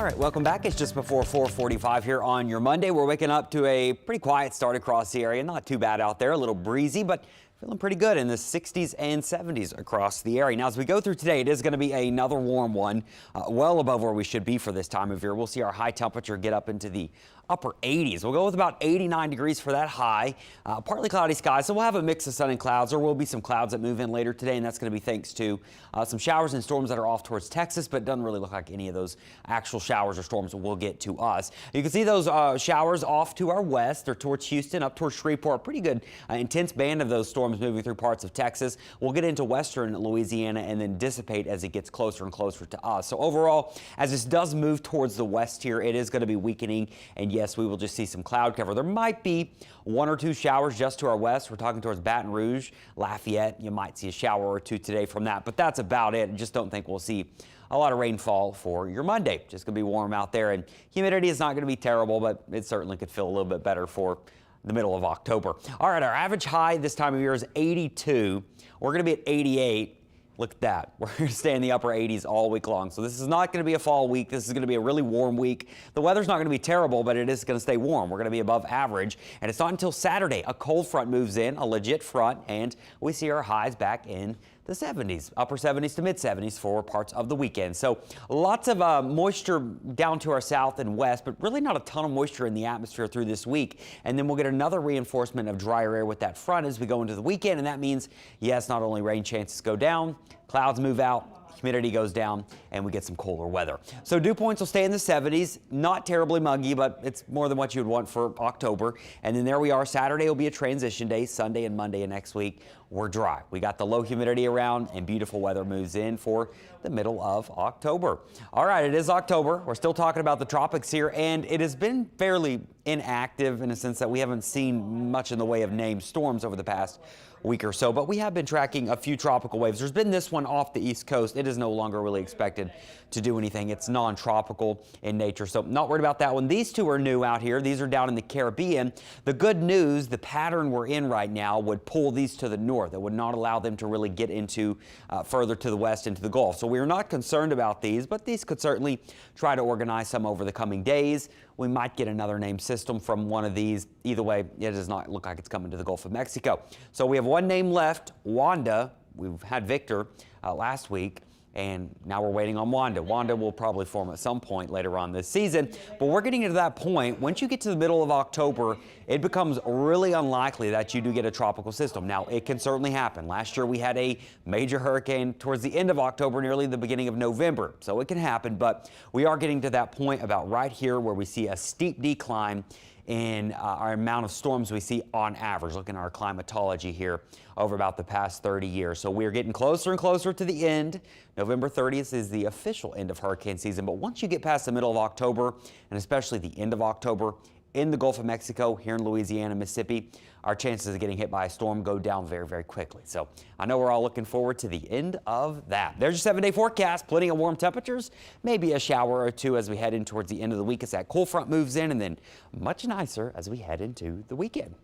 All right, welcome back. It's just before 4:45 here on your Monday. We're waking up to a pretty quiet start across the area. Not too bad out there, a little breezy, but feeling pretty good in the 60s and 70s across the area. Now, as we go through today, it is going to be another warm one, well above where we should be for this time of year. We'll see our high temperature get up into the upper 80s. We'll go with about 89 degrees for that high. Partly cloudy skies, so we'll have a mix of sun and clouds. There will be some clouds that move in later today, and that's going to be thanks to some showers and storms that are off towards Texas, but it doesn't really look like any of those actual showers or storms will get to us. You can see those showers off to our west. They're towards Houston, up towards Shreveport. Pretty good intense band of those storms moving through parts of Texas. We'll get into western Louisiana and then dissipate as it gets closer and closer to us. So overall, as this does move towards the west here, it is going to be weakening, and yes, we will just see some cloud cover. There might be one or two showers just to our west. We're talking towards Baton Rouge, Lafayette. You might see a shower or two today from that, but that's about it. I just don't think we'll see a lot of rainfall for your Monday. Just going to be warm out there, and humidity is not going to be terrible, but it certainly could feel a little bit better for the middle of October. All right, our average high this time of year is 82. We're going to be at 88. Look at that. We're going to stay in the upper 80s all week long. So this is not going to be a fall week. This is going to be a really warm week. The weather's not going to be terrible, but it is going to stay warm. We're going to be above average. And it's not until Saturday a cold front moves in, a legit front, and we see our highs back in the 70s, upper 70s to mid 70s for parts of the weekend. So lots of moisture down to our south and west, but really not a ton of moisture in the atmosphere through this week. And then we'll get another reinforcement of drier air with that front as we go into the weekend. And that means, yes, not only rain chances go down, clouds move out, humidity goes down, and we get some colder weather. So dew points will stay in the 70s. Not terribly muggy, but it's more than what you would want for October. And then there we are. Saturday will be a transition day. Sunday and Monday of next week, we're dry. We got the low humidity around, and beautiful weather moves in for the middle of October. All right, it is October. We're still talking about the tropics here, and it has been fairly inactive in a sense that we haven't seen much in the way of named storms over the past week or so, but we have been tracking a few tropical waves. There's been this one off the East Coast. It is no longer really expected to do anything. It's non-tropical in nature, so not worried about that one. These two are new out here. These are down in the Caribbean. The good news, the pattern we're in right now would pull these to the north. It would not allow them to really get into further to the west into the Gulf. So we're not concerned about these, but these could certainly try to organize some over the coming days. We might get another named system from one of these. Either way, it does not look like it's coming to the Gulf of Mexico. So we have one name left, Wanda. We've had Victor last week, and now we're waiting on Wanda. Wanda will probably form at some point later on this season, but we're getting to that point. Once you get to the middle of October, it becomes really unlikely that you do get a tropical system. Now, it can certainly happen. Last year, we had a major hurricane towards the end of October, nearly the beginning of November, so it can happen, but we are getting to that point about right here where we see a steep decline in our amount of storms we see on average, looking at our climatology here over about the past 30 years. So we're getting closer and closer to the end. November 30th is the official end of hurricane season, but once you get past the middle of October, and especially the end of October, in the Gulf of Mexico, here in Louisiana, Mississippi, our chances of getting hit by a storm go down very, very quickly. So I know we're all looking forward to the end of that. There's your 7-day forecast. Plenty of warm temperatures, maybe a shower or two as we head in towards the end of the week as that cool front moves in, and then much nicer as we head into the weekend.